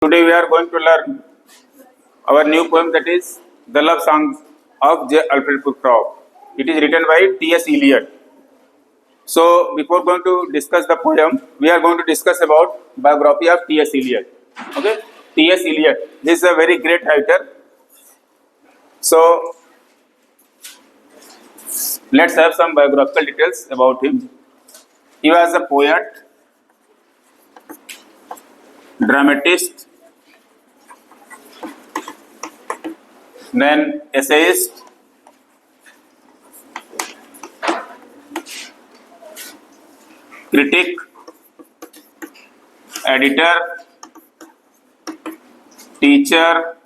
Today we are going to learn our new poem, that is The Love Song of J. Alfred Prufrock. It is written by T.S. Eliot. So before going to discuss the poem, we are going to discuss about biography of T.S. Eliot. Okay, T.S. Eliot. This is a very great writer. So let's have some biographical details about him. He was a poet, dramatist, then essayist, critic, editor, teacher,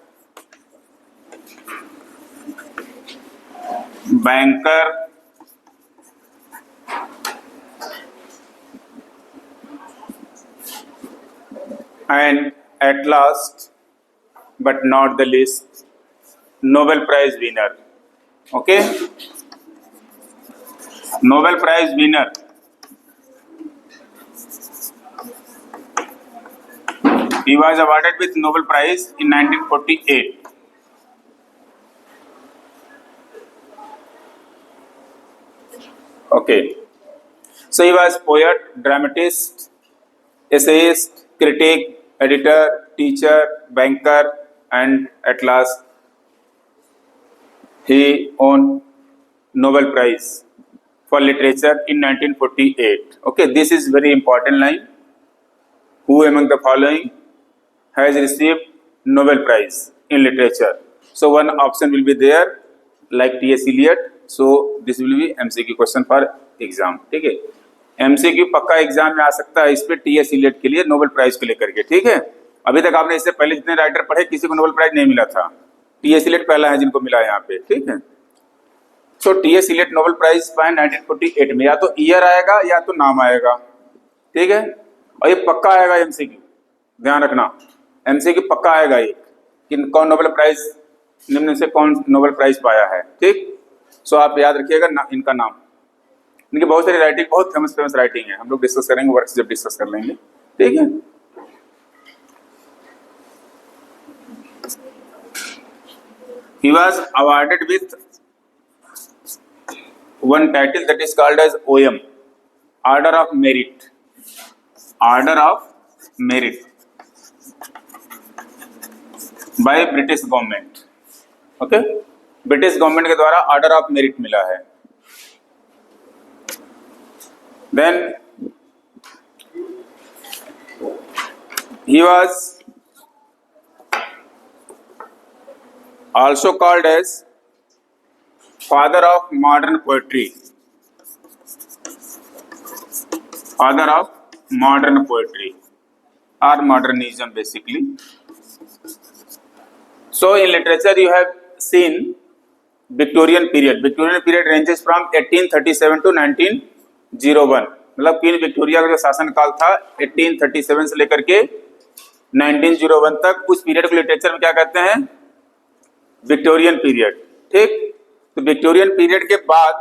banker, and at last but not the least, Nobel Prize winner. Okay, Nobel Prize winner. He was awarded with Nobel Prize in 1948. Okay, so he was poet, dramatist, essayist, critic, editor, teacher, banker, and at last he won Nobel Prize for literature in 1948. Okay, this is very important line. Who among the following has received Nobel Prize in literature? So one option will be there, like T.S. Eliot. So this will be MCQ question for exam. ठीक है, MCQ पक्का exam में आ सकता है इस पे T.S. Eliot के लिए नोबेल प्राइज को लेकर के. ठीक है, अभी तक आपने इससे पहले जितने राइटर पढ़े किसी को नोबेल प्राइज नहीं मिला था. T.S. Eliot पहला है जिनको मिला यहाँ पे. ठीक है, सो T.S. Eliot नोबेल प्राइज पाए 1948 में. या तो ईयर आएगा या तो नाम आएगा. ठीक है, और ये पक्का आएगा MCQ, ध्यान रखना. MCQ पक्का आएगा ये कि कौन नोबेल प्राइज, निम्न से कौन नोबेल प्राइज पाया है. ठीक, सो आप याद रखिएगा इनका नाम. इनकी बहुत सारी राइटिंग, बहुत फेमस राइटिंग है. हम लोग डिस्कस करेंगे, वर्क्स जब डिस्कस कर लेंगे. ठीक है, he was awarded with one title that is called as OM, Order of Merit. Order of Merit by British government. Okay, British government के द्वारा ऑर्डर ऑफ मेरिट मिला है. Then he was also called as father of modern poetry. Father of modern poetry or modernism basically. So in literature you have seen Victorian period. Victorian period ranges from 1837 to 1901. मतलब queen Victoria का जो शासन काल था 1837 से लेकर के 1901 तक, उस पीरियड को लिटरेचर में क्या कहते हैं? Victorian period. ठीक, तो विक्टोरियन पीरियड के बाद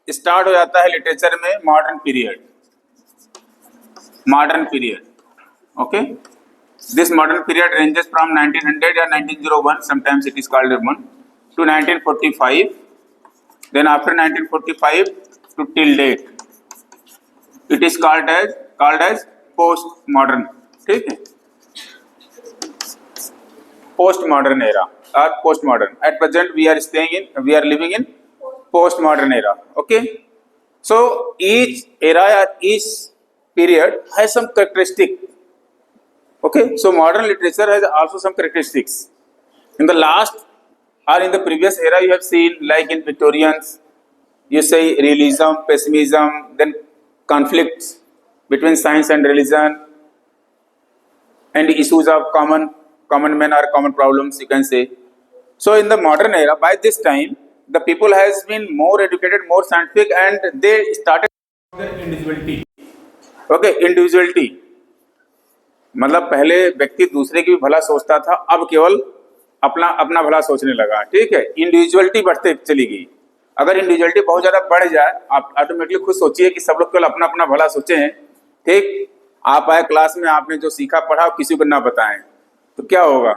स्टार्ट हो जाता है लिटरेचर में modern period. Modern period. Okay, this modern period ranges from 1900 or 1901, sometimes it is called one, to 1945. Then after 1945 to till date, it is called as post-modern. ठीक है, post-modern era or post-modern. At present we are living in post-modern era. Okay, so each era or each period has some characteristic. Okay, so modern literature has also some characteristics. In the last or in the previous era, you have seen, like in Victorians, you say realism, pessimism, then conflicts between science and religion, and issues of common men or common problems, you can say. So in the modern era, by this time, the people has been more educated, more scientific, and they started their individuality. Okay, individuality. मतलब पहले व्यक्ति दूसरे की भी भला सोचता था, अब केवल अपना भला सोचने लगा. ठीक है, इंडिविजुअलिटी बढ़ते चली गई. अगर इंडिविजुअलिटी बहुत ज्यादा बढ़ जाए, आप ऑटोमेटिकली खुद सोचिए कि सब लोग केवल अपना भला सोचें. ठीक, आप आए क्लास में, आपने जो सीखा पढ़ा किसी को ना बताएं. तो क्या होगा,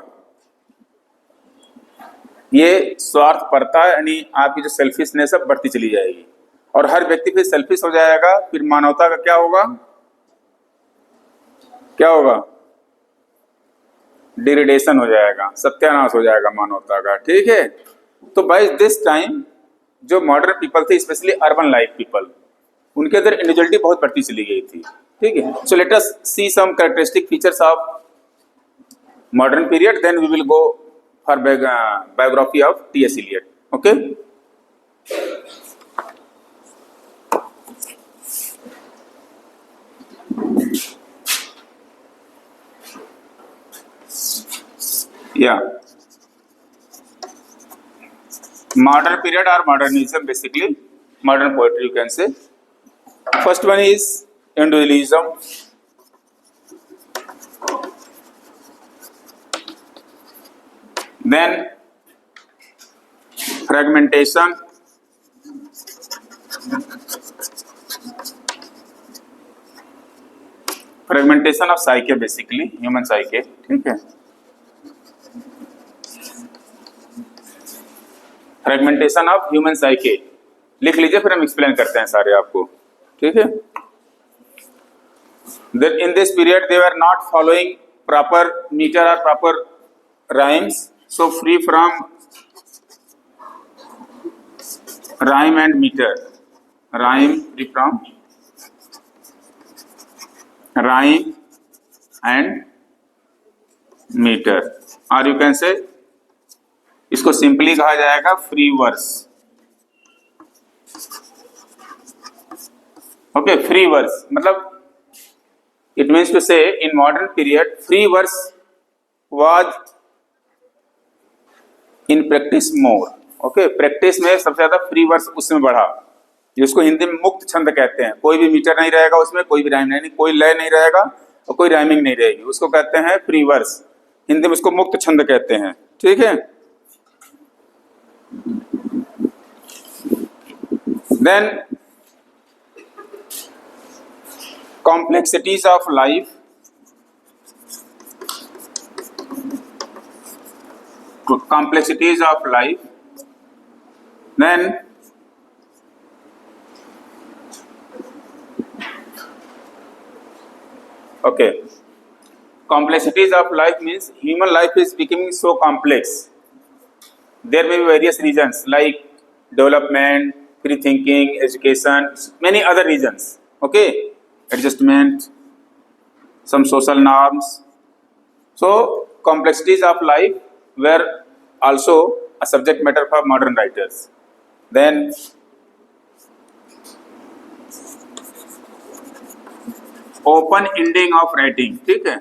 ये स्वार्थपरता यानी आपकी जो सेल्फिशनेस है बढ़ती चली जाएगी, और हर व्यक्ति फिर सेल्फिश हो जाएगा, फिर मानवता का क्या होगा, क्या होगा, डिग्रेडेशन हो जाएगा, सत्यानाश हो जाएगा मानवता का। ठीक है, तो बाय दिस टाइम जो मॉडर्न पीपल थे, स्पेशली अर्बन लाइफ पीपल, उनके अंदर इंडिविजुअलिटी बहुत बढ़ती चली गई थी। ठीक है, so let us see some characteristic features of modern period, then we will go for biography of T S. Eliot. Okay, yeah, modern period or modernism, basically modern poetry you can say. First one is individualism, then fragmentation, fragmentation of psyche, basically human psyche। ठीक है, fragmentation of human साइके लिख लीजिए, फिर हम explain करते हैं सारे आपको। ठीक है, in this period they were not following proper metre और proper rhymes, so free from rhyme and metre, rhyme free from rhyme and metre, और यू कैन से इसको सिंपली कहा जाएगा free verse. Okay, free verse मतलब it means to say in modern period free verse was in practice more. Okay, practice में सबसे ज्यादा free verse उसमें बढ़ा, जिसको हिंदी में मुक्त छंद कहते हैं। कोई भी मीटर नहीं रहेगा उसमें, कोई भी राइम नहीं, कोई लय नहीं रहेगा और कोई राइमिंग नहीं रहेगी, उसको कहते हैं फ्री वर्स। हिंदी में उसको मुक्त छंद कहते हैं। ठीक है, then complexities of life, complexities of life, then okay, complexities of life means human life is becoming so complex. There may be various reasons like development, free thinking, education, many other reasons. Okay, adjustment, some social norms. So complexities of life were also a subject matter for modern writers. Then open ending of writing। ठीक है,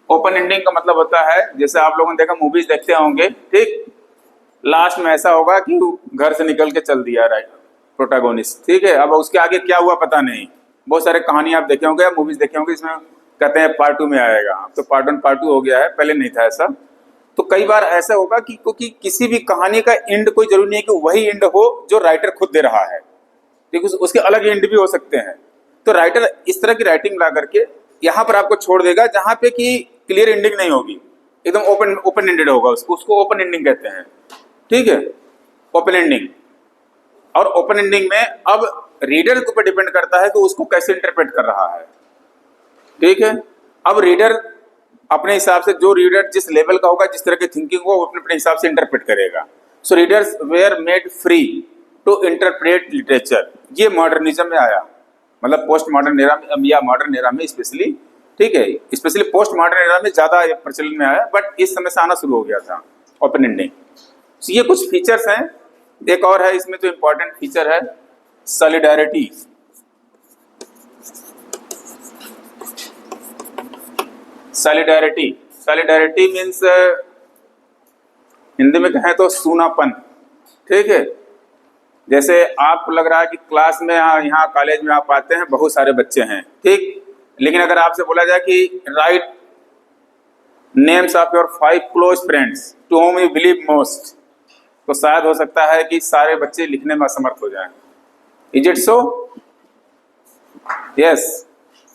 open ending का मतलब होता है, जैसे आप लोगों ने देखा मूवीज देखते होंगे, ठीक, लास्ट में ऐसा होगा कि घर से निकल के चल दिया राइट प्रोटैगोनिस्ट। ठीक है, अब उसके आगे क्या हुआ पता नहीं। बहुत सारे कहानी आप देखे होंगे, मूवीज देखे होंगे, इसमें कहते हैं पार्ट 2 में आएगा, तो पार्ट 1 पार्ट 2 हो गया है, पहले नहीं था ऐसा। तो कई बार ऐसा होगा कि क्योंकि किसी भी कहानी का एंड कोई जरूरी नहीं है कि वही एंड हो जो राइटर खुद दे रहा है, ठीक, उसके अलग एंड भी हो सकते हैं। तो राइटर इस तरह की राइटिंग ला करके यहाँ पर आपको छोड़ देगा जहाँ पे कि क्लियर एंडिंग नहीं होगी, एकदम ओपन एंडेड होगा, उसको ओपन एंडिंग कहते हैं। ठीक है, ओपन एंडिंग। और ओपन एंडिंग में अब रीडर के ऊपर डिपेंड करता है कि उसको कैसे इंटरप्रेट कर रहा है। ठीक है, अब रीडर अपने हिसाब से, जो रीडर जिस लेवल का होगा, जिस तरह की थिंकिंग हो, वो अपने अपने हिसाब से इंटरप्रेट करेगा। So readers were made free to interpret literature. ये मॉडर्निज्म में आया, मतलब पोस्ट मॉडर्न एरा में या मॉडर्न एरा में स्पेशली। ठीक है, स्पेशली पोस्ट मॉडर्न एरा में ज़्यादा प्रचलन में आया, बट इस समय से आना शुरू हो गया था ओपन एंडिंग। So, ये कुछ फीचर्स हैं। एक और है इसमें जो इम्पोर्टेंट फीचर है, सॉलिडारिटी। सॉलिडारिटी मीन्स हिंदी में कहें तो सूनापन। ठीक है, जैसे आपको लग रहा है कि क्लास में यहाँ कॉलेज में आप आते हैं, बहुत सारे बच्चे हैं, ठीक, लेकिन अगर आपसे बोला जाए कि write names of your 5 close friends to whom you believe most, तो शायद हो सकता है कि सारे बच्चे लिखने में असमर्थ हो जाएं। Is it so? यस,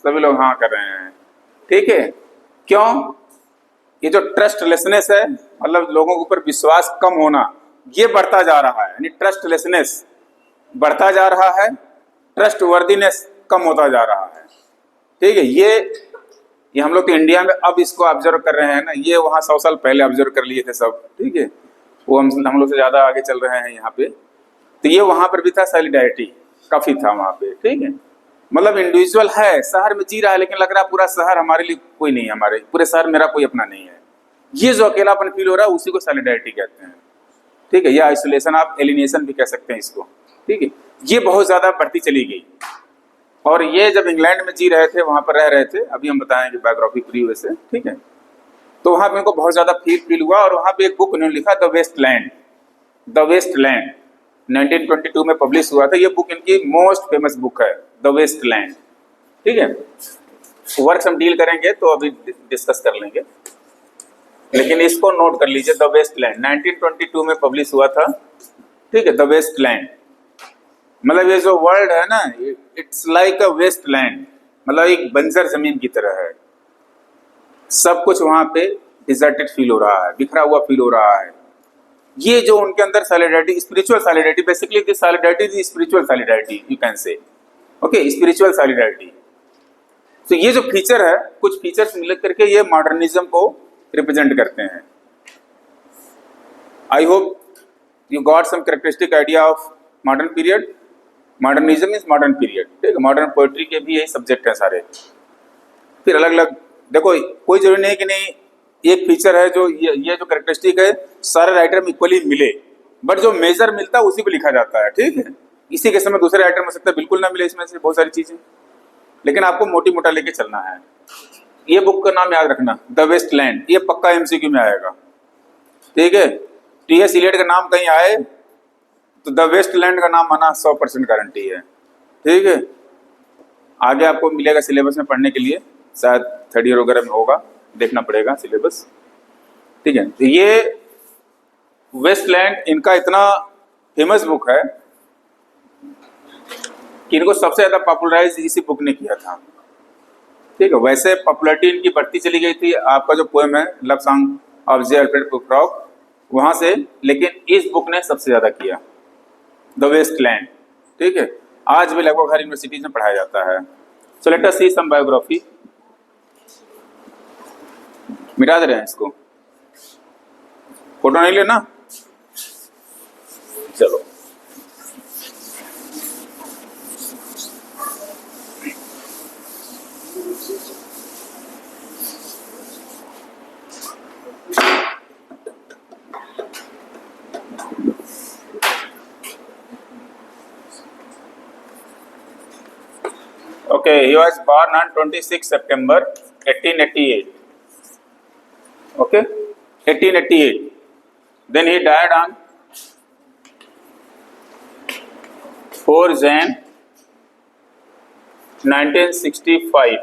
सभी लोग हाँ कर रहे हैं। ठीक है, क्यों? ये जो ट्रस्टलेसनेस है, मतलब लोगों के ऊपर विश्वास कम होना, ये बढ़ता जा रहा है। यानी ट्रस्टलेसनेस बढ़ता जा रहा है, ट्रस्ट वर्दीनेस कम होता जा रहा है। ठीक है, ये हम लोग तो इंडिया में अब इसको ऑब्जर्व कर रहे हैं ना, ये वहाँ 100 साल पहले ऑब्जर्व कर लिए थे सब। ठीक है, वो हम लोग से ज़्यादा आगे चल रहे हैं यहाँ पे। तो ये वहाँ पर भी था, सॉलिडारिटी काफ़ी था वहाँ पे। ठीक है, मतलब इंडिविजुअल है, शहर में जी रहा है, लेकिन लग रहा है पूरा शहर हमारे लिए कोई नहीं है, हमारे पूरे शहर मेरा कोई अपना नहीं है। ये जो अकेलापन फील हो रहा है उसी को सॉलिडारिटी कहते हैं। ठीक है, या आइसोलेशन, आप एलिनेशन भी कह सकते हैं इसको। ठीक है, ये बहुत ज़्यादा बढ़ती चली गई। और ये जब इंग्लैंड में जी रहे थे, वहाँ पर रह रहे थे, अभी हम बताएंगे बायोग्राफी पूरी वैसे। ठीक है, तो वहाँ पे उनको बहुत ज़्यादा फील हुआ, और वहाँ पे एक बुक उन्होंने लिखा, the waste land. The waste land 1922 में पब्लिश हुआ था। ये बुक इनकी मोस्ट फेमस बुक है, द वेस्ट लैंड। ठीक है, वर्क्स हम डील करेंगे तो अभी डिस्कस कर लेंगे, लेकिन इसको नोट कर लीजिए, द वेस्ट लैंड 1922 में पब्लिश हुआ था। ठीक है, द वेस्ट लैंड मतलब ये जो वर्ल्ड है ना, it's like a waste land, मतलब एक बंजर जमीन की तरह है। सब कुछ वहां पे डिजर्टेड फील हो रहा है, बिखरा हुआ फील हो रहा है। ये जो उनके अंदर solidarity, spiritual solidarity, basically this solidarity is spiritual solidarity, you can से। Okay, spiritual solidarity. तो ये जो फीचर है, कुछ फीचर्स मिल करके ये मॉडर्निज्म को रिप्रेजेंट करते हैं। I hope you got some characteristic idea of modern period. Modernism is modern period. ठीक है, मॉडर्न पोएट्री के भी यही सब्जेक्ट हैं सारे। फिर अलग अलग देखो, कोई जरूरी नहीं कि नहीं एक फीचर है जो ये जो कैरेक्टरिस्टिक है सारे राइटर में इक्वली मिले, बट जो मेजर मिलता है उसी पे लिखा जाता है। ठीक है, इसी के समय दूसरे राइटर में हो सकता है बिल्कुल ना मिले इसमें से बहुत सारी चीजें, लेकिन आपको मोटी मोटा लेके चलना है। ये बुक का नाम याद रखना, द वेस्ट लैंड, ये पक्का एमसीक्यू में आएगा। ठीक है, टी.एस. इलियट का नाम कहीं आए तो द वेस्ट लैंड का नाम आना 100% गारंटी है। ठीक है, आगे आपको मिलेगा सिलेबस में पढ़ने के लिए, शायद थर्ड ईयर वगैरह में होगा, देखना पड़ेगा सिलेबस। ठीक है, तो ये वेस्ट लैंड इनका इतना फेमस बुक है कि इनको सबसे ज़्यादा पॉपुलराइज इसी बुक ने किया था। ठीक है, वैसे पॉपुलरिटी इनकी बढ़ती चली गई थी, आपका जो पोएम है love song of J Alfred Prufrock, वहाँ से, लेकिन इस बुक ने सबसे ज़्यादा किया, द वेस्ट लैंड। ठीक है, आज भी लगभग हर यूनिवर्सिटीज में पढ़ाया जाता है। सो लेट अस सी सम बायोग्राफी। मिटा दे रहे हैं इसको, फोटो नहीं लेना, चलो। Okay, he was born on 26 September 1888. Okay, 1888. Then he died on 4 Jan 1965.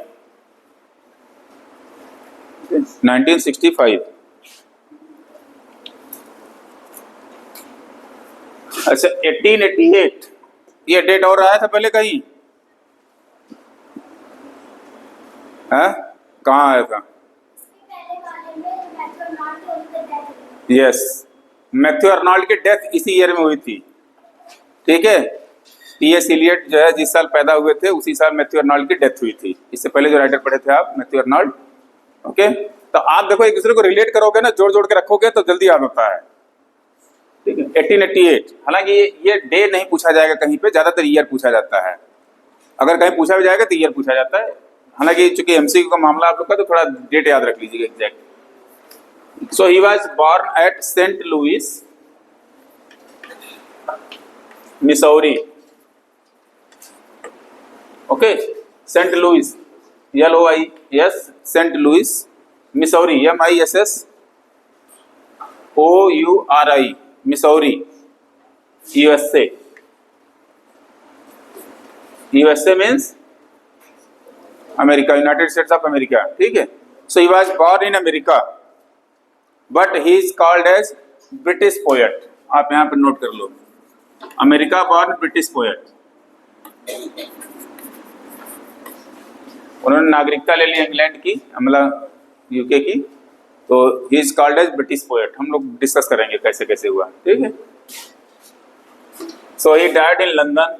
1965. अच्छा, 1888 ये डेट और आया था पहले कहीं? हाँ, कहाँ आया था? यस, मैथ्यू अर्नोल्ड की डेथ इसी ईयर में हुई थी। ठीक है, टी.एस. इलियट जो है जिस साल पैदा हुए थे उसी साल मैथ्यू अर्नोल्ड की डेथ हुई थी। इससे पहले जो राइटर पढ़े थे आप, मैथ्यू अर्नोल्ड। ओके, तो आप देखो एक दूसरे को रिलेट करोगे ना, जोड़ जोड़ के रखोगे तो जल्दी याद होता है। ठीक है, 1888। हालांकि ये डे नहीं पूछा जाएगा कहीं पे, ज्यादातर ईयर पूछा जाता है। अगर कहीं पूछा भी जाएगा तो ईयर पूछा जाता है। हालांकि चूंकि एमसीक्यू का मामला आप लोग का, तो थोड़ा डेट याद रख लीजिएगा exact. So he was born at Saint Louis, Missouri. Okay, Saint Louis, LOIS, Saint Louis, Missouri, MISS OURI, Missouri, USA। USA means America, United States of America. ठीक है, so he was born in America but he is called as British poet. आप यहाँ पे note कर लो, America born British poet. उन्होंने नागरिकता ले ली इंग्लैंड की, मतलब यूके की, तो he is called as British poet. हम लोग डिस्कस करेंगे कैसे कैसे हुआ, ठीक है। So he died in London,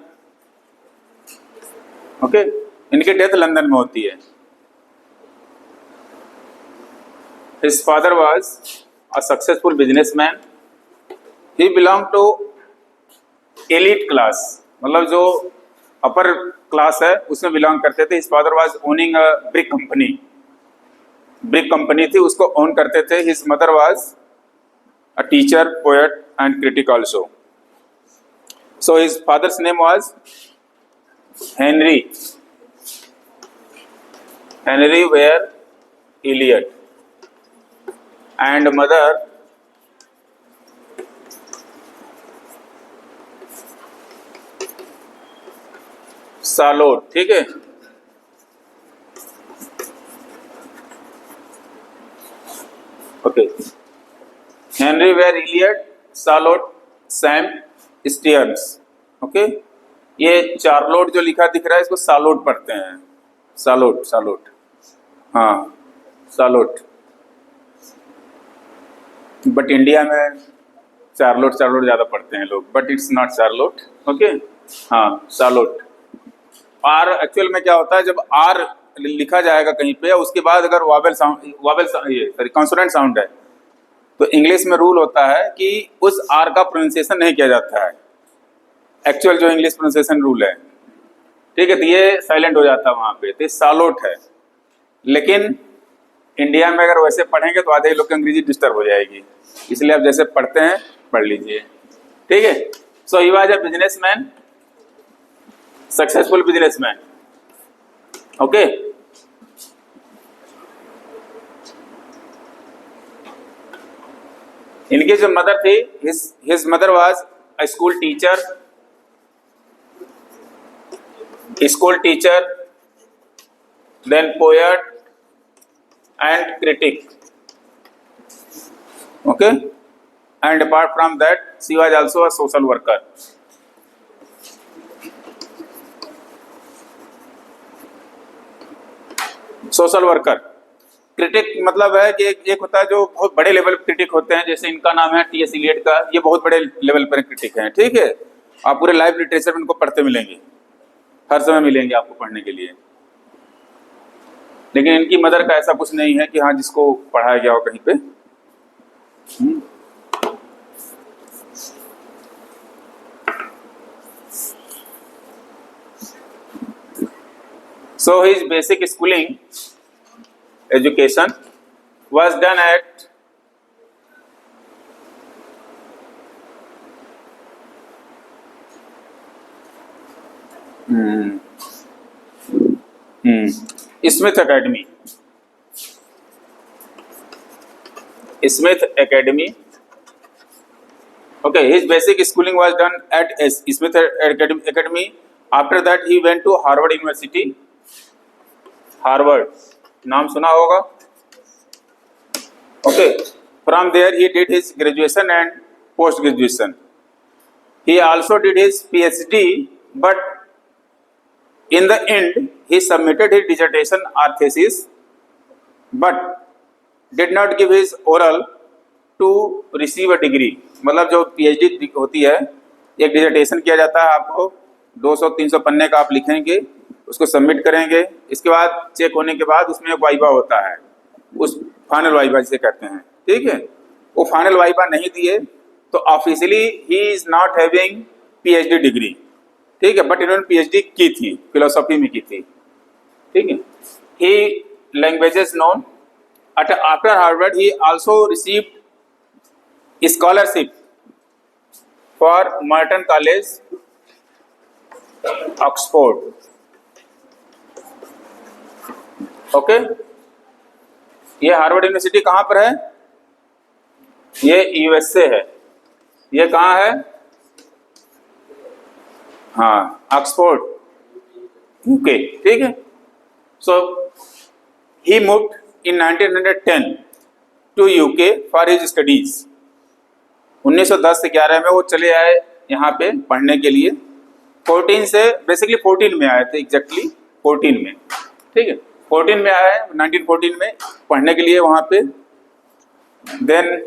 okay. इनकी डेथ लंदन में होती है। His father was a successful businessman. He belong to elite class, मतलब जो अपर क्लास है उसमें बिलोंग करते थे। His father was owning a brick company, brick company थी उसको ओन करते थे। His mother was a teacher, poet and critic also. So his father's name was Henry, Henry Ware Eliot, and mother Charlotte, ठीक है। Okay, Henry Ware Eliot, Charlotte, Sam Stearns, okay. ये Charlotte जो लिखा दिख रहा है इसको सालोट पढ़ते हैं, सालोट, सालोट, हाँ सालोट। बट इंडिया में चार्लोट चार्लोट ज़्यादा पढ़ते हैं लोग, but it's not Charlotte, okay. हाँ सालोट। आर एक्चुअल में क्या होता है, जब आर लिखा जाएगा कहीं पे उसके बाद अगर वावेल साउंड, ये सॉरी कॉन्सोनेंट साउंड है, तो इंग्लिश में रूल होता है कि उस आर का प्रोनाउंसिएशन नहीं किया जाता है, एक्चुअल जो इंग्लिश प्रोनाउंसिएशन रूल है, ठीक है। तो ये साइलेंट हो जाता है वहाँ पे, तो ये सालोट है। लेकिन इंडिया में अगर वैसे पढ़ेंगे तो आधे लोग की अंग्रेजी डिस्टर्ब हो जाएगी, इसलिए आप जैसे पढ़ते हैं पढ़ लीजिए, ठीक है। So he was a businessman, successful businessman, okay. इनकी जो मदर थी, his mother was a school teacher, then poet and critic, okay. And apart from that she was also a social worker. Social worker, critic मतलब है कि एक होता है जो बहुत बड़े लेवल पर क्रिटिक होते हैं, जैसे इनका नाम है टी एस इलियट का, ये बहुत बड़े लेवल पर क्रिटिक हैं, ठीक है। आप पूरे लाइव लिटरेचर में इनको पढ़ते मिलेंगे, हर समय मिलेंगे आपको पढ़ने के लिए। लेकिन इनकी मदर का ऐसा कुछ नहीं है कि हाँ जिसको पढ़ाया गया हो कहीं पे। So his basic schooling education was done at Smith academy, Smith academy, okay. His basic schooling was done at Smith Academy. After that he went to Harvard University, Harvard नाम सुना होगा, ओके। From there he did his graduation and post graduation. He also did his PhD, but in the end he submitted his dissertation और thesis, but did not give his oral to receive a degree. मतलब जो PhD होती है, एक dissertation किया जाता है, आपको 200-300 पन्ने का आप लिखेंगे, उसको सबमिट करेंगे, इसके बाद चेक होने के बाद उसमें एक वाइवा होता है, उस फाइनल वाइवा जिसे कहते हैं, ठीक है। वो फाइनल वाइवा नहीं दिए तो officially he is not having PhD degree, ठीक है। बट इन्होंने PhD की थी, फिलोसॉफी में की थी, ठीक है। He languages known after Harvard. He also received scholarship for Merton College, Oxford, okay. ये हार्वर्ड यूनिवर्सिटी कहाँ पर है? ये USA है। ये कहाँ है? हाँ, ऑक्सफोर्ड, UK, ठीक है। So he moved in 1910 to UK for his studies. 1910 से 11 में वो चले आए यहाँ पे पढ़ने के लिए। 14 से बेसिकली 14 में आए थे, एग्जैक्टली 14 में, ठीक है। 14 में आए, 1914 में पढ़ने के लिए वहाँ पे। Then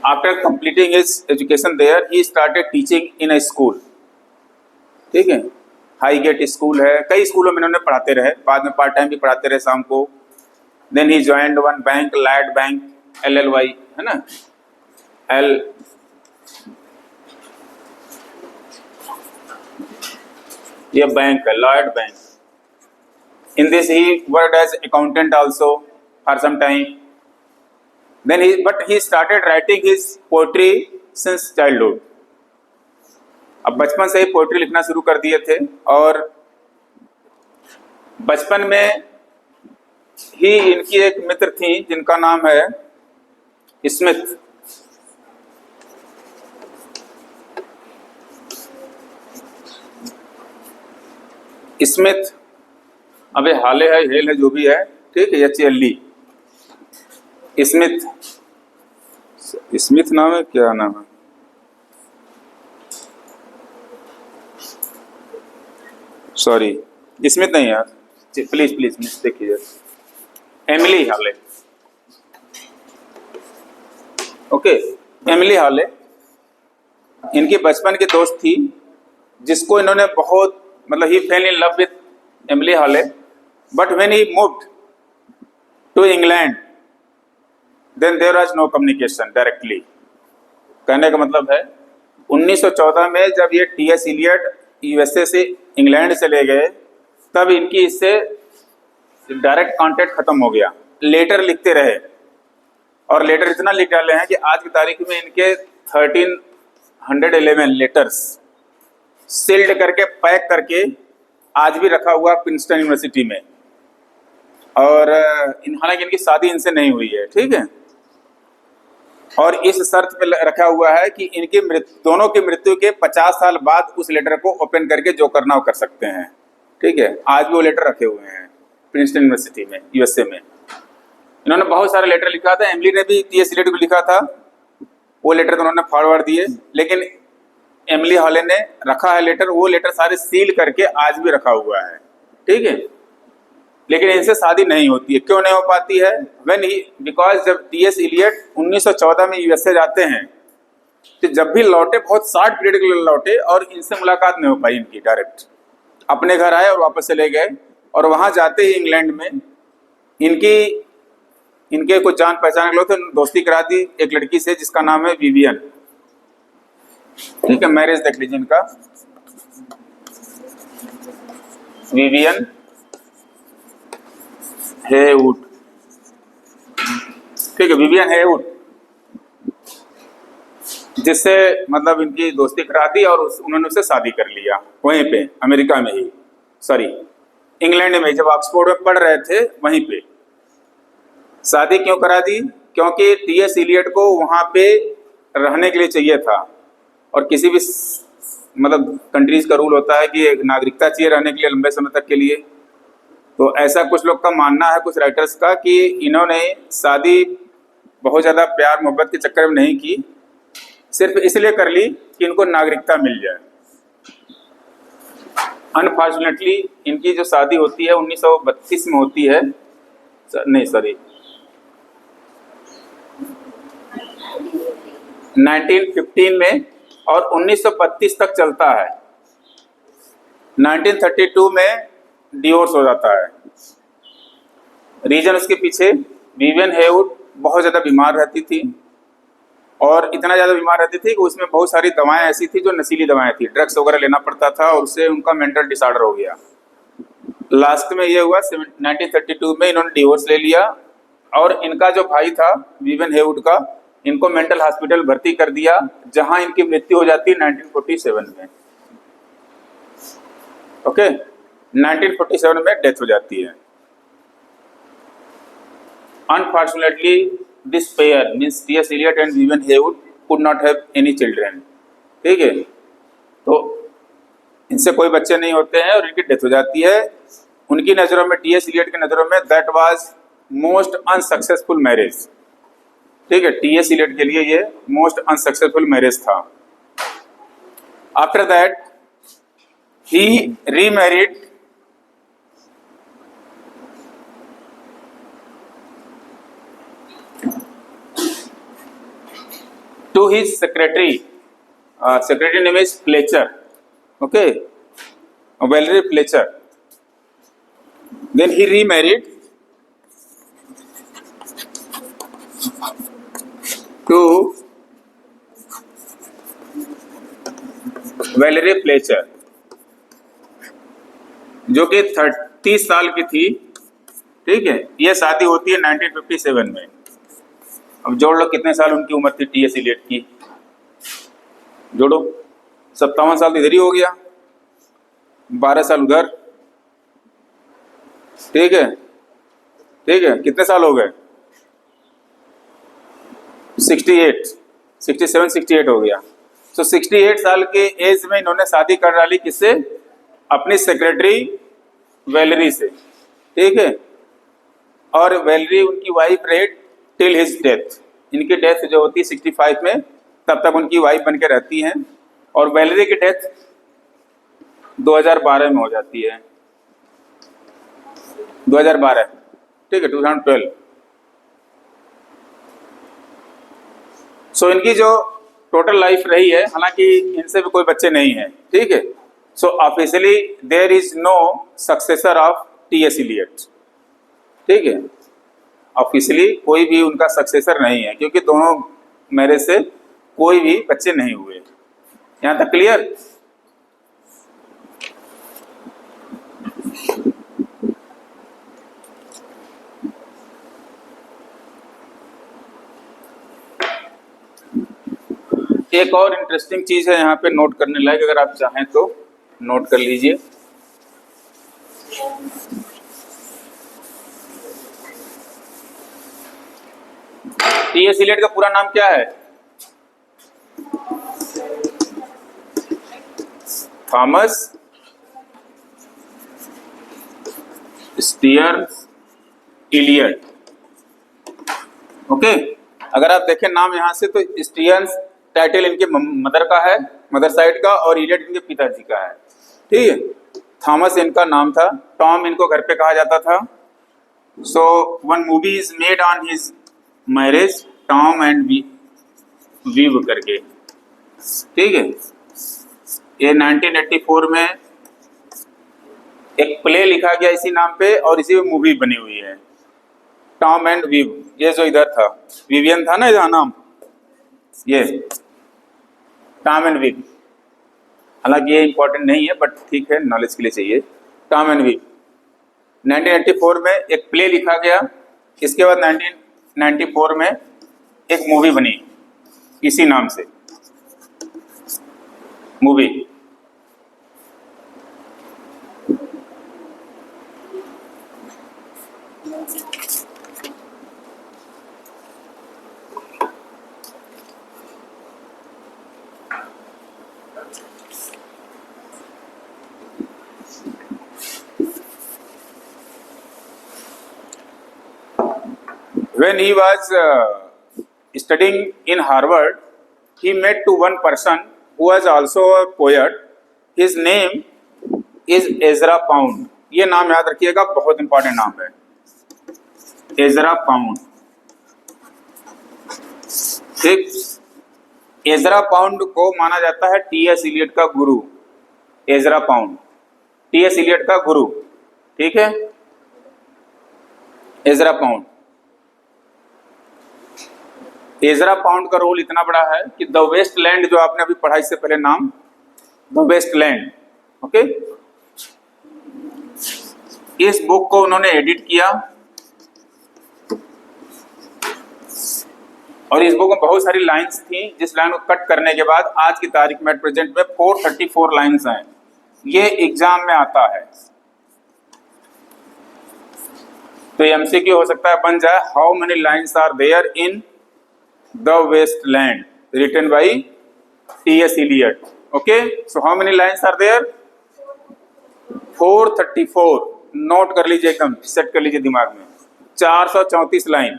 after completing his education there, he started teaching in a school. ठीक है, हाई गेट स्कूल है, कई स्कूलों में इन्होंने पढ़ाते रहे, बाद में पार्ट टाइम भी पढ़ाते रहे शाम को. Then he joined one bank, Lloyd bank, LLY है ना, L ये बैंक है, Lloyd bank. In this he worked as accountant also for some time. Then he but he started writing his poetry since childhood. अब बचपन से ही poetry लिखना शुरू कर दिए थे, और बचपन में ही इनकी एक मित्र थी जिनका नाम है स्मिथ. स्मिथ, अबे हाले है, हेल है, जो भी है, ठीक है, HLE स्मिथ. स्मिथ नाम है, क्या नाम है, सॉरी स्मिथ नहीं यार, प्लीज प्लीज मिस्टेक कीजिए, एमिली हाले. ओके, एमिली हाले इनकी बचपन की दोस्त थी, जिसको इन्होंने बहुत, मतलब he fell in love with Emily Hale. But when he moved to England, then there was no communication directly. कहने का मतलब है 1914 में जब ये TS इलियट USA से इंग्लैंड चले गए, तब इनकी इससे डायरेक्ट कांटेक्ट खत्म हो गया. लेटर लिखते रहे, और लेटर इतना लिख डाले हैं कि आज की तारीख में इनके 1311 लेटर्स सील्ड करके, पैक करके आज भी रखा हुआ प्रिंसटन यूनिवर्सिटी में. और हालांकि इनकी शादी इनसे नहीं हुई है, ठीक है, और इस शर्त पे रखा हुआ है कि इनकी दोनों की मृत्यु के 50 साल बाद उस लेटर को ओपन करके जो करना वो कर सकते हैं. ठीक है, आज भी वो लेटर रखे हुए हैं प्रिंसटन यूनिवर्सिटी में, USA में. इन्होंने बहुत सारे लेटर लिखा था. एमिली ने भी TS इलियट को लिखा था, वो लेटर तो उन्होंने फॉरवर्ड दिए, लेकिन एमिली हॉले ने रखा है लेटर, वो लेटर सारे सील करके आज भी रखा हुआ है. ठीक है, लेकिन इनसे शादी नहीं होती है. क्यों नहीं हो पाती है? व्हेन ही, बिकॉज जब TS इलियट 1914 में USA जाते हैं, तो जब भी लौटे बहुत शॉर्ट पीरियड के लिए लौटे, और इनसे मुलाकात नहीं हो पाई इनकी. डायरेक्ट अपने घर आए और वापस चले गए, और वहां जाते ही इंग्लैंड में इनके कुछ जान पहचान के लोग थे, दोस्ती करा दी एक लड़की से जिसका नाम है विवियन. ठीक है, मैरिज देख लीजिए इनका, विवियन हेवुड. ठीक है, विवियन हेवुड, जिससे मतलब इनकी दोस्ती करा दी, और उन्होंने उससे शादी कर लिया वहीं पे, अमेरिका में ही, सॉरी इंग्लैंड में, जब ऑक्सफोर्ड में पढ़ रहे थे वहीं पे. शादी क्यों करा दी? क्योंकि TS इलियट को वहां पे रहने के लिए चाहिए था, और किसी भी मतलब कंट्रीज का रूल होता है कि नागरिकता चाहिए रहने के लिए लंबे समय तक के लिए. तो ऐसा कुछ लोग का मानना है, कुछ राइटर्स का, कि इन्होंने शादी बहुत ज़्यादा प्यार मोहब्बत के चक्कर में नहीं की, सिर्फ इसलिए कर ली कि इनको नागरिकता मिल जाए. अनफॉर्चुनेटली इनकी जो शादी होती है 1932 में होती है, नहीं सॉरी 1915 में, और 1932 तक चलता है. 1932 में डिवोर्स हो जाता है. रीजन उसके पीछे, विवियन हेवुड बहुत ज़्यादा बीमार रहती थी, और इतना ज़्यादा बीमार रहती थी कि उसमें बहुत सारी दवाएं ऐसी थी जो नशीली दवाएं थी, ड्रग्स वगैरह लेना पड़ता था, और उससे उनका मेंटल डिसऑर्डर हो गया. लास्ट में ये हुआ 1932 में इन्होंने डिवोर्स ले लिया, और इनका जो भाई था विवियन हेवुड का, इनको मेंटल हॉस्पिटल भर्ती कर दिया, जहां इनकी मृत्यु हो जाती है 1947 में. ओके, 1947 में डेथ हो जाती है. Unfortunately this pair means TS Eliot and Vivienne Haywood could not have any children. ठीक है, तो इनसे कोई बच्चे नहीं होते हैं, और इनकी डेथ हो जाती है. उनकी नज़रों में, TS इलियट की नज़रों में, that was most unsuccessful marriage. ठीक है, TS इलियट के लिए ये मोस्ट अनसक्सेसफुल मैरिज था. After that he remarried to his secretary. Secretary name is Fletcher. Okay, Valerie Fletcher. Then he remarried to Valerie Fletcher, जो कि 30 साल की थी। ठीक है, यह शादी होती है 1957 में। अब जोड़ लो कितने साल उनकी उम्र थी टी एस इलियट की, जोड़ो 57 साल तो इधर ही हो गया, 12 साल उधर। ठीक है, ठीक है, कितने साल हो गए? 68, 67, 68 हो गया। तो 68 साल के एज में इन्होंने शादी कर डाली, किससे? अपनी सेक्रेटरी वेलरी से। ठीक है, और वेलरी उनकी वाइफ रहे टिल हिज डेथ। इनकी डेथ जो होती है 65 में, तब तक उनकी वाइफ बन के रहती हैं। और वेलरी की डेथ 2012 में हो जाती है, 2012। ठीक है, 2012। सो इनकी जो टोटल लाइफ रही है, हालांकि इनसे भी कोई बच्चे नहीं हैं। ठीक है, so officially there is no successor of T S Eliot. ठीक है, ऑफिशियली कोई भी उनका सक्सेसर नहीं है, क्योंकि दोनों मैरिज से कोई भी बच्चे नहीं हुए। यहां तक क्लियर? एक और इंटरेस्टिंग चीज है यहाँ पे नोट करने लायक, अगर आप चाहें तो नोट कर लीजिए। टी एस इलियट का पूरा नाम क्या है? Thomas stairs Elliot. ओके, अगर आप देखें नाम यहां से, तो स्टीयर्स टाइटल इनके मदर का है, मदर साइड का, और इलियट इनके पिताजी का है। ठीक है, थॉमस इनका नाम था, टॉम इनको घर पे कहा जाता था। So one movie is made on his marriage, Tom and Viv करके। ठीक है, ये 1984 में एक प्ले लिखा गया इसी नाम पे, और इसी में मूवी बनी हुई है, टॉम एंड वीव। ये जो इधर था, विवियन था ना इधर नाम, ये टॉम एंड वीव। हालांकि ये इंपॉर्टेंट नहीं है, बट ठीक है, नॉलेज के लिए चाहिए। टॉम एंड वीव 1984 में एक प्ले लिखा गया, इसके बाद 1994 में एक मूवी बनी इसी नाम से, movie. When he was studying in Harvard, he met to one person who was also a poet. His name is Ezra Pound. ये नाम याद रखिएगा, बहुत इंपॉर्टेंट नाम है, एजरा पाउंड। ठीक, एजरा पाउंड को माना जाता है टी एस इलियट का गुरु। Ezra pound T S Elliot का गुरु। ठीक है, एजरा पाउंड। एजरा पाउंड का रोल इतना बड़ा है कि द वेस्ट लैंड, जो आपने अभी पढ़ा इससे पहले नाम, द वेस्ट लैंड। ओके, इस बुक को उन्होंने एडिट किया, और इस बुक में बहुत सारी लाइंस थी, जिस लाइन को कट करने के बाद आज की तारीख में प्रेजेंट में 434 लाइंस हैं। ये एग्जाम में आता है, तो एमसीक्यू हो सकता है बन जाए, how many lines are there in the waste land written by T S Eliot. Okay, so how many lines are there? 434। Note कर लीजिए, एकदम सेट कर लीजिए दिमाग में, 434 लाइन।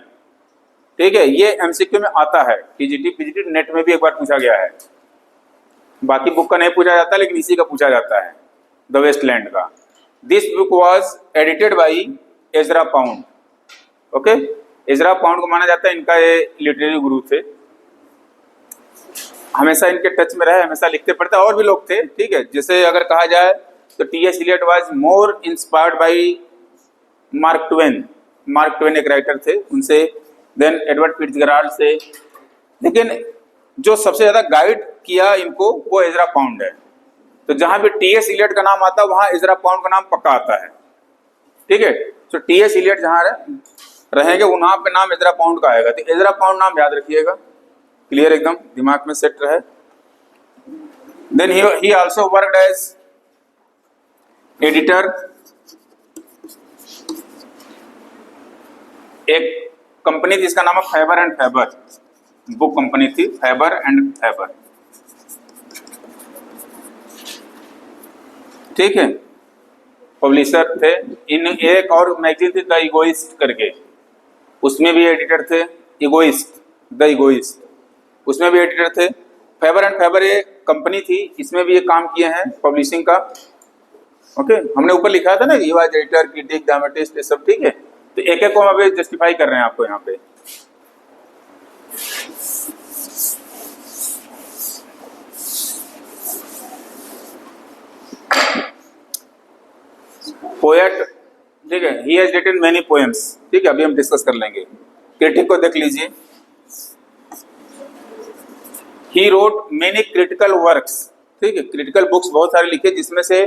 ठीक है, ये एमसीक्यू में आता है, टीजीटी पीजीटी नेट में भी एक बार पूछा गया है। बाकी बुक का नहीं पूछा जाता, लेकिन इसी का पूछा जाता है, द वेस्ट लैंड का। This book was edited by Ezra pound. Okay, Ezra pound को माना जाता है इनका ये लिटरेरी गुरु थे। हमेशा इनके टच में रहे, हमेशा लिखते पढ़ते। और भी लोग थे, ठीक है, जैसे अगर कहा जाए तो T S. Eliot was more inspired by Mark Twain. Mark Twain एक राइटर थे, उनसे, देन एडवर्ड फिट्जगेराल्ड से, लेकिन जो सबसे ज्यादा गाइड किया इनको वो एजरा पाउंड है। तो जहां भी टी.एस. इलियट का नाम आता है वहां एजरा पाउंड का नाम पक्का आता है, ठीक है। तो टी.एस. इलियट जहां रहेंगे वहां पे नाम एजरा पाउंड का आएगा, तो एजरा पाउंड नाम याद रखिएगा, क्लियर, एकदम दिमाग में सेट रहे। Then he also worked as editor. एक कंपनी थी जिसका नाम है Faber and Faber, book company थी फैबर एंड फैबर, ठीक है, पब्लिशर थे। इन एक और मैगजीन थी द इगोइस्ट करके, उसमें भी एडिटर थे। इगोइस्ट, द इगोइस्ट, उसमें भी एडिटर थे। फैबर एंड फैबर ये कंपनी थी, इसमें भी ये काम किए हैं पब्लिशिंग का, ओके। हमने ऊपर लिखा था ना, ये वाज एडिटर, क्रिटिक, ड्रामेटिस्ट, ये सब, ठीक है। तो एक एक को हम अभी जस्टिफाई कर रहे हैं आपको यहाँ पे। पोएट, ठीक है, he has written many poems, ठीक है, अभी हम डिस्कस कर लेंगे। क्रिटिक को देख लीजिए, he wrote many critical works, ठीक है, क्रिटिकल बुक्स बहुत सारे लिखे, जिसमें से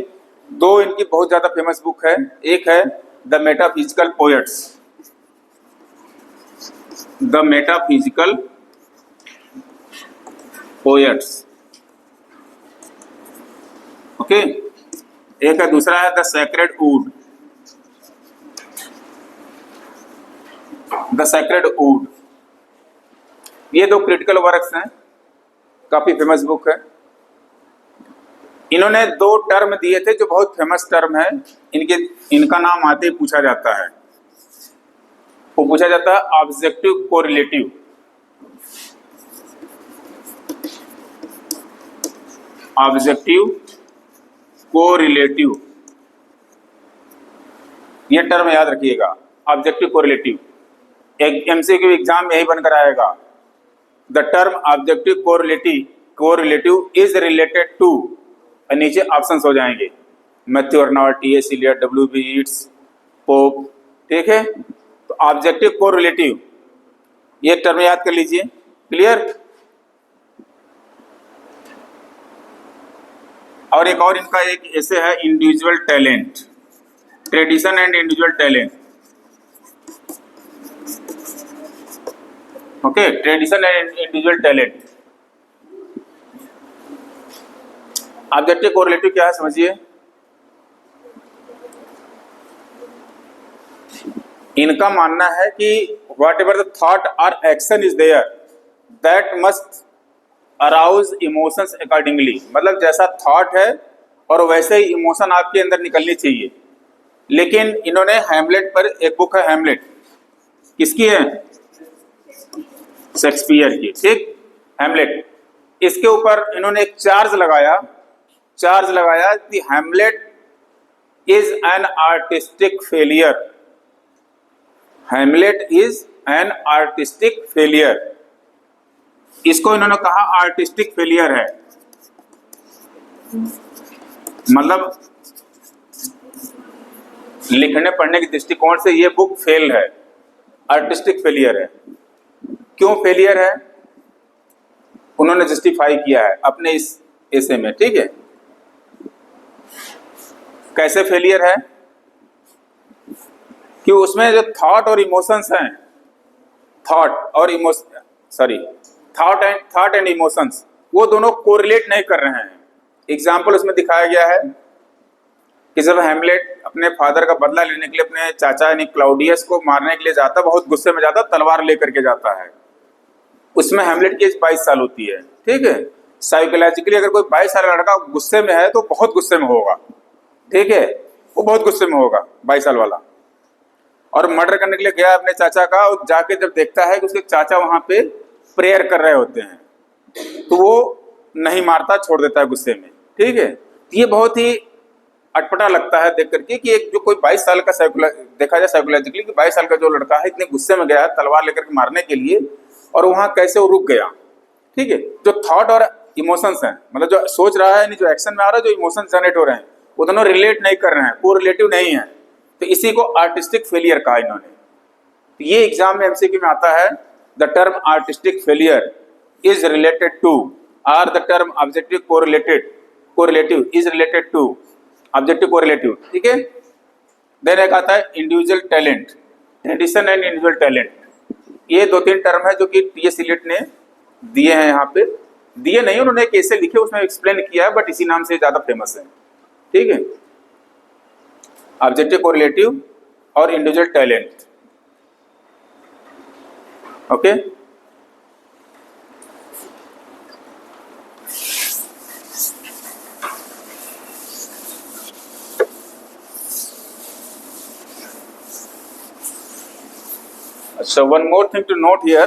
दो इनकी बहुत ज्यादा फेमस बुक है। एक है the metaphysical poets, the metaphysical poets, okay. एक है, दूसरा है the sacred would, the sacred would. ये दो क्रिटिकल वर्क्स हैं, काफी फेमस बुक है। इन्होंने दो टर्म दिए थे जो बहुत फेमस टर्म है, इनका नाम आते ही पूछा जाता है, वो पूछा जाता है ऑब्जेक्टिव कोरिलेटिव। ऑब्जेक्टिव कोरिलेटिव, ये टर्म याद रखिएगा, ऑब्जेक्टिव कोरिलेटिव। एक एमसीक्यू एग्जाम यही बनकर आएगा। The term objective correlative is related to, नीचे ऑप्शंस हो जाएंगे, Matthew Arnold, T S. Eliot, W B. Yeats, Pope, ठीक है। तो ऑब्जेक्टिव कोरिलेटिव, ये टर्म याद कर लीजिए, क्लियर। और एक और इनका एक ऐसे है, individual talent, tradition and individual talent, okay, tradition and individual talent. Objective correlative क्या है समझिए। इनका मानना है कि वॉट एवर द थॉट और action is there that must arouse emotions accordingly, मतलब जैसा थॉट है और वैसे ही इमोशन आपके अंदर निकलनी चाहिए। लेकिन इन्होंने हैमलेट पर, एक बुक है हैमलेट, किसकी है, शेक्सपियर की, ठीक, हैमलेट। इसके ऊपर इन्होंने एक चार्ज लगाया कि Hamlet is an artistic failure, Hamlet is an artistic failure. इसको इन्होंने कहा आर्टिस्टिक फेलियर है, मतलब लिखने पढ़ने के दृष्टिकोण से ये बुक फेल है, आर्टिस्टिक फेलियर है। क्यों फेलियर है उन्होंने जस्टिफाई किया है अपने इस ऐसे में, ठीक है। कैसे फेलियर है कि उसमें जो थॉट और इमोशंस हैं, थॉट एंड इमोशंस, वो दोनों कोरिलेट नहीं कर रहे हैं। एग्जाम्पल उसमें दिखाया गया है कि जब हैमलेट अपने फादर का बदला लेने के लिए अपने चाचा यानी क्लाउडियस को मारने के लिए जाता, बहुत गुस्से में जाता, तलवार लेकर के जाता है। उसमें हैमलेट की एज 22 साल होती है, ठीक है। साइकोलॉजिकली अगर कोई 22 साल का लड़का गुस्से में है तो बहुत गुस्से में होगा, ठीक है, वो बहुत गुस्से में होगा 22 साल वाला। और मर्डर करने के लिए गया अपने चाचा का, और जाके जब देखता है कि उसके चाचा वहां पे प्रेयर कर रहे होते हैं तो वो नहीं मारता, छोड़ देता है गुस्से में, ठीक है। ये बहुत ही अटपटा लगता है देख करके कि एक जो कोई 22 साल का देखा जाए साइकोलॉजिकली कि 22 साल का जो लड़का है इतने गुस्से में गया तलवार लेकर के मारने के लिए, और वहां कैसे वो रुक गया। ठीक है। जो थॉट और इमोशंस हैं, मतलब जो सोच रहा है, नहीं जो एक्शन में आ रहा है, जो इमोशंस जनरेट हो रहे हैं, वो दोनों रिलेट नहीं कर रहे हैं, को रिलेटिव नहीं है, तो इसी को आर्टिस्टिक फेलियर कहा इन्होंने। तो ये एग्जाम में एमसीक्यू में आता है, the term artistic failure is related to, or the term objective correlative is related to objective correlative, ठीक है। देन एक आता है individual talent, tradition and individual talent. ये 2-3 टर्म है जो कि टीएस इलियट ने दिए हैं, यहाँ पे दिए नहीं, उन्होंने एक ऐसे लिखे, उसमें एक्सप्लेन किया है, बट इसी नाम से ज्यादा फेमस है, ठीक है। ऑब्जेक्टिव कोरिलेटिव और individual talent, okay. So one more thing to note here,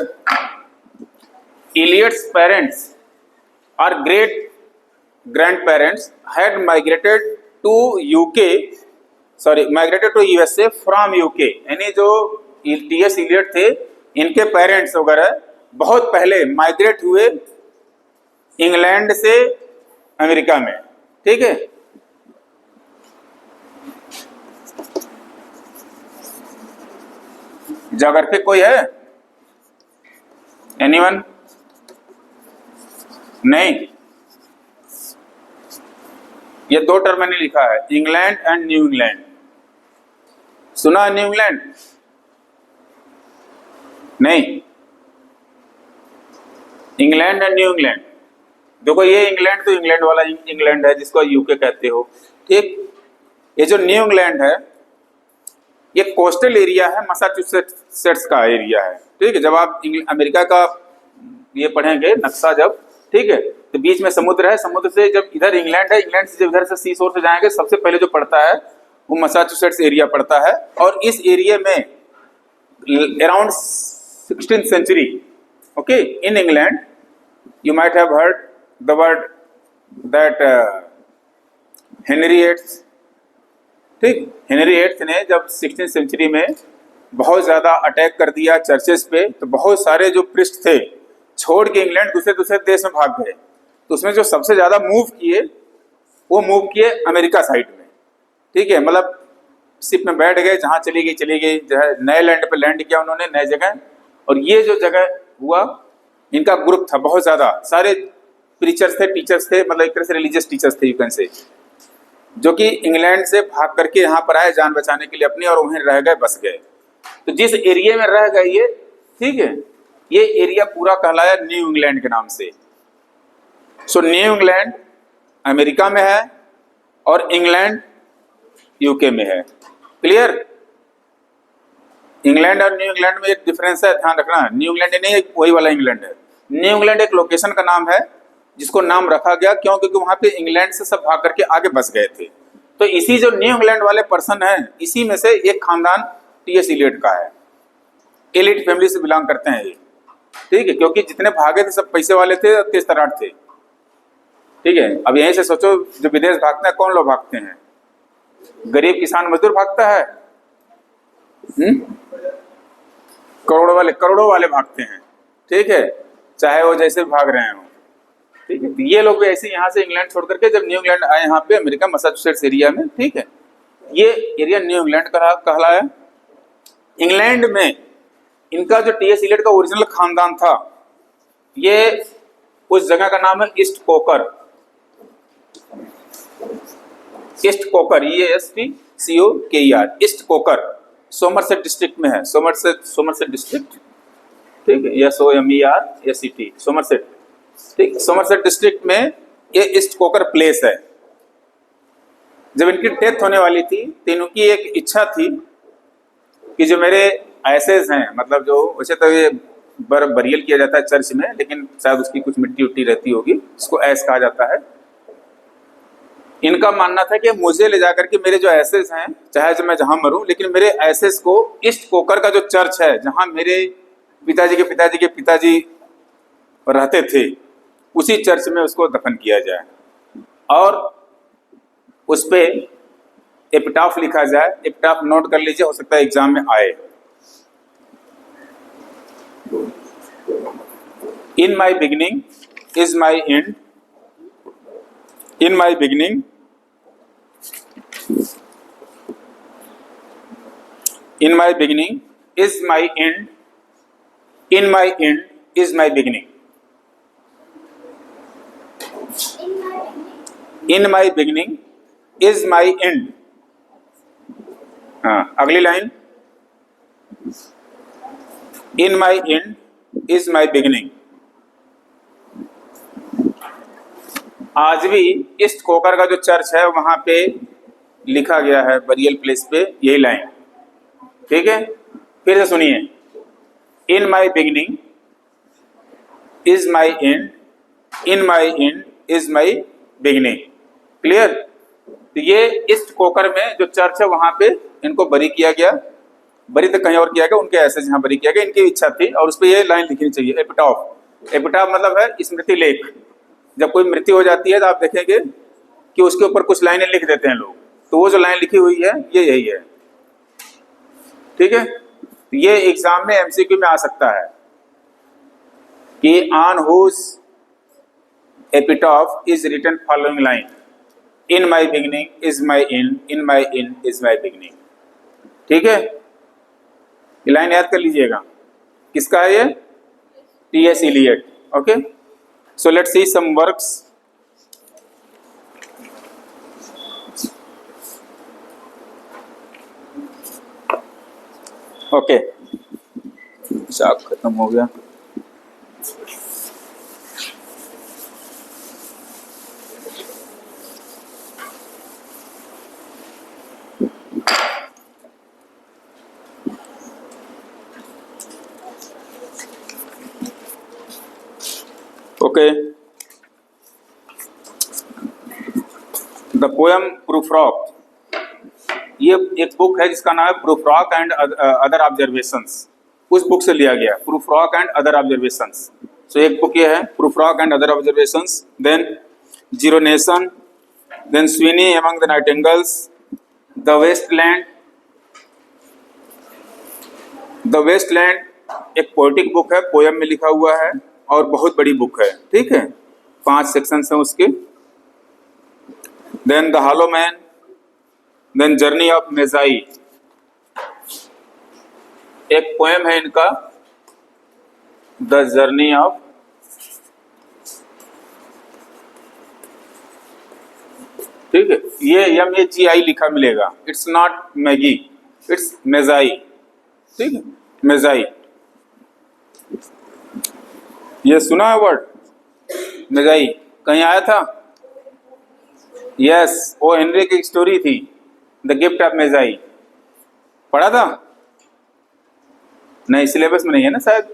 Eliot's parents or great grandparents had migrated to USA from UK। यानी जो टीएस इलियट थे, इनके पेरेंट्स वगैरह बहुत पहले माइग्रेट हुए इंग्लैंड से अमेरिका में, ठीक है। ज्योग्राफी कोई है? एनीवन? नहीं, ये 2 टर्म मैंने लिखा है, इंग्लैंड एंड न्यू इंग्लैंड। सुना न्यू इंग्लैंड? नहीं, इंग्लैंड एंड न्यू इंग्लैंड। देखो ये इंग्लैंड तो इंग्लैंड वाला इंग्लैंड है जिसको यूके कहते हो, ठीक। ये जो न्यू इंग्लैंड है, ये कोस्टल एरिया है, मैसाचुसेट्स का एरिया है, ठीक है। जब आप अमेरिका का ये पढ़ेंगे नक्शा जब, ठीक है, तो बीच में समुद्र है, समुद्र से जब इधर इंग्लैंड है, इंग्लैंड से जब इधर से सी शोर से जाएंगे, सबसे पहले जो पड़ता है वो मैसाचुसेट्स एरिया पड़ता है। और इस एरिया में around 16th century, okay, in England you might have heard the word that Henry eighth, ठीक। हेनरी एट्थ ने जब 16th century में बहुत ज्यादा अटैक कर दिया चर्चेस पे, तो बहुत सारे जो प्रिस्ट थे छोड़ के इंग्लैंड दूसरे दूसरे देश में भाग गए। तो उसमें जो सबसे ज्यादा मूव किए, वो मूव किए अमेरिका साइड में, ठीक है। मतलब शिप में बैठ गए, जहां चली गई, जो है नए लैंड पे लैंड किया उन्होंने, नए जगह। और ये जो जगह हुआ, इनका ग्रुप था बहुत ज्यादा, सारे प्रीचर्स थे, टीचर्स थे, मतलब एक तरह से रिलीजियस टीचर्स थे यू कैन से, जो कि इंग्लैंड से भाग करके यहाँ पर आए जान बचाने के लिए अपनी, और वहीं रह गए, बस गए। तो जिस एरिया में रह गए ये, ठीक है, ये एरिया पूरा कहलाया न्यू इंग्लैंड के नाम से। सो न्यू इंग्लैंड अमेरिका में है और इंग्लैंड यूके में है। क्लियर? इंग्लैंड और न्यू इंग्लैंड में एक डिफरेंस है, ध्यान रखना। न्यू इंग्लैंड नहीं वही वाला इंग्लैंड है। न्यू इंग्लैंड एक लोकेशन का नाम है जिसको नाम रखा गया क्यों? क्योंकि वहां पे इंग्लैंड से सब भाग करके आगे बस गए थे। तो इसी जो न्यू इंग्लैंड वाले पर्सन हैं, इसी में से एक खानदान टीएस इलियट का है। एलिट फैमिली से बिलोंग करते हैं ये, ठीक है। क्योंकि जितने भागे थे सब पैसे वाले थे, तेज तरार थे, ठीक है। अब यहीं से सोचो, जो विदेश भागते हैं कौन लोग भागते हैं? गरीब किसान मजदूर भागता है, करोड़ों वाले भागते हैं, ठीक है, चाहे वो जैसे भाग रहे हो, ठीक है। ये लोग भी ऐसे यहाँ से इंग्लैंड छोड़ करके जब न्यू इंग्लैंड आए यहाँ पे अमेरिका मैसाचुसेट्स एरिया में, ठीक है, ये एरिया न्यू इंग्लैंड कहलाया। इंग्लैंड में इनका जो टीएस इलियट का ओरिजिनल खानदान था, ये उस जगह का नाम है East Coker. East Coker, EASTCOKER, East Coker Somerset district में है। सोमरसेट डिस्ट्रिक्ट, ठीक है, SOMERSET, सोमरसेट, ठीक। सोमरसेट डिस्ट्रिक्ट में ये ईस्ट कोकर प्लेस है। जब इनकी डेथ होने वाली थी तो इनकी एक इच्छा थी कि जो मेरे एसेस हैं, मतलब जो वैसे तो ये बरियल किया जाता है चर्च में, लेकिन शायद उसकी कुछ मिट्टी उट्टी रहती होगी, इसको ऐस कहा जाता है। इनका मानना था कि मुझे ले जाकर के मेरे जो एसेस हैं, चाहे जो मैं जहां मरूं, लेकिन मेरे एसेस को ईस्ट कोकर का जो चर्च है, जहां मेरे पिताजी के पिताजी रहते थे, उसी चर्च में उसको दफन किया जाए और उस पे एपिटाफ लिखा जाए। एपिटाफ नोट कर लीजिए, हो सकता है एग्जाम में आए। In my beginning is my end. In my beginning, in my beginning is my end. In my end is my beginning. In my beginning is my end. हाँ, अगली line, in my end is my beginning. आज भी east Kokar का जो church है वहां पे लिखा गया है बरियल प्लेस पे यही लाइन, ठीक है। फिर से सुनिए, in my beginning is my end, in my end is my beginning. Clear. तो ये ईस्ट कोकर में जो चर्च है वहां पे इनको बरी किया गया, बरी तो कहीं और किया गया, उनके ऐसे जहां बरी किया गया, इनकी इच्छा थी और उस पर ये लाइन लिखनी चाहिए, एपिटाफ। एपिटाफ मतलब है स्मृति लेख। जब कोई मृत्यु हो जाती है तो आप देखेंगे कि उसके ऊपर कुछ लाइनें लिख देते हैं लोग, तो वो जो लाइन लिखी हुई है ये यही है, ठीक है। ये एग्जाम में एमसीक्यू में आ सकता है कि on whose epitaph is written following line, in my beginning is my end, in my end is my beginning. ठीक है, ये लाइन याद कर लीजिएगा। किसका है ये? T S. Eliot. Okay, so let's see some works. Okay, chalk खत्म हो गया। Okay, द पोएम प्रूफ्रॉक, ये एक बुक है जिसका नाम है प्रूफ्रॉक एंड अदर ऑब्जर्वेशंस। उस बुक से लिया गया, प्रूफ्रॉक एंड अदर ऑब्जर्वेशंस। सो एक बुक ये है Prufrock and other observations, then Gerontion, then Sweeney among the nightingales, the Waste Land. The Waste Land एक पोएटिक बुक है, पोएम में लिखा हुआ है और बहुत बड़ी बुक है, ठीक है। 5 सेक्शंस हैं उसके। Then the hollow man, then journey of Magi, एक पोएम है इनका, द जर्नी ऑफ, ठीक है। ये MAGI लिखा मिलेगा, इट्स नॉट मैगी, इट्स मेजाई, ठीक है, मेजाई। ये सुना है वर्ड मेजाई, कहीं आया था? यस, वो हेनरी की स्टोरी थी, द गिफ्ट ऑफ मेजाई। पढ़ा था? नहीं, सिलेबस में नहीं है ना शायद,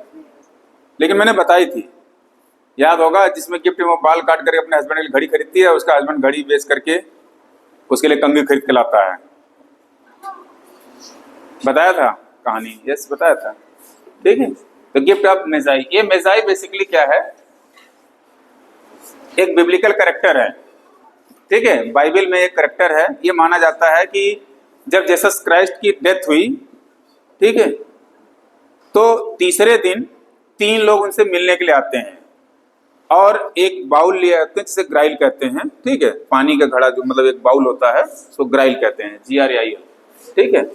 लेकिन मैंने बताई थी, याद होगा। जिसमें गिफ्ट में बाल काट करके अपने हस्बैंड के लिए घड़ी खरीदती है, उसका हस्बैंड घड़ी बेच करके उसके लिए कंघी खरीद के लाता है। बताया था कहानी? यस, बताया था, ठीक है। तो गिफ्ट ऑफ मेजाई, ये मेजाई बेसिकली क्या है? एक बिब्लिकल कैरेक्टर है, ठीक है। बाइबल में एक कैरेक्टर है। ये माना जाता है कि जब जीसस क्राइस्ट की डेथ हुई, ठीक है, तो तीसरे दिन 3 लोग उनसे मिलने के लिए आते हैं और एक बाउल लिए आते हैं जिसे ग्राइल कहते हैं, ठीक है। पानी का घड़ा जो मतलब एक बाउल होता है उसको ग्राइल कहते हैं, GRAIL, ठीक है,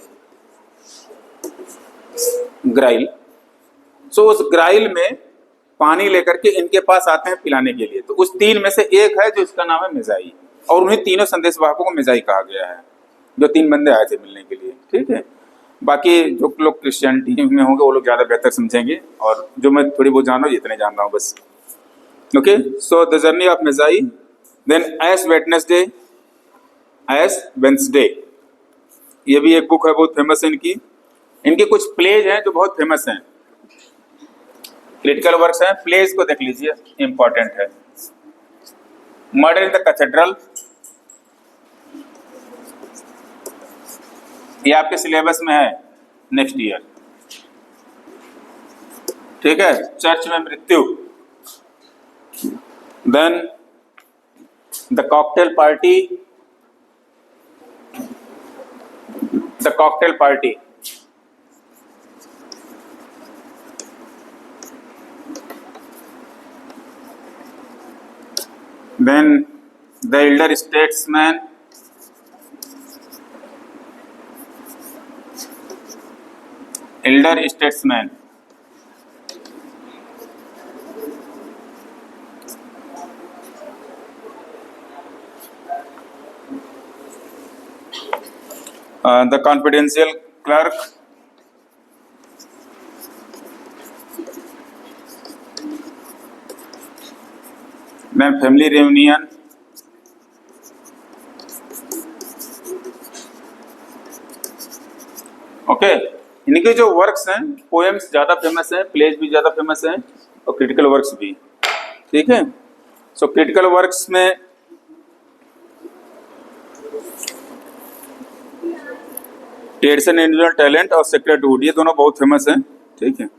ग्राइल। सो उस ग्राइल में पानी लेकर के इनके पास आते हैं पिलाने के लिए। तो उस 3 में से एक है जो इसका नाम है मेजाई, और उन्हीं तीनों संदेशवाहकों को मेजाई कहा गया है, जो 3 बंदे आए थे मिलने के लिए, ठीक है। बाकी जो लोग क्रिश्चियनिटी में होंगे वो लोग ज़्यादा बेहतर समझेंगे, और जो मैं थोड़ी बहुत जान रहा हूँ इतने जान रहा हूँ बस। Okay, so the journey of Magi, then Ash Wednesday, Ash Wednesday, ये भी एक बुक है, बहुत फेमस है इनकी। इनके कुछ प्लेज हैं जो बहुत फेमस हैं, क्रिटिकल वर्क्स हैं। प्लेज को देख लीजिए, इंपॉर्टेंट है। मर्डर इन द कैथेड्रल, ये आपके सिलेबस में है नेक्स्ट ईयर, ठीक है। चर्च में मृत्यु, then the cocktail party, the cocktail party, then the elder statesman, elder statesman, the confidential clerk, then family reunion, okay इनके जो वर्क्स हैं पोएम्स ज़्यादा फेमस हैं, प्लेज भी ज़्यादा फेमस हैं और क्रिटिकल वर्क्स भी, ठीक है। सो क्रिटिकल वर्क्स में टेड्स एंड इंडिविजुअल टैलेंट और सेक्रेट वुड, ये दोनों बहुत फेमस हैं, ठीक है।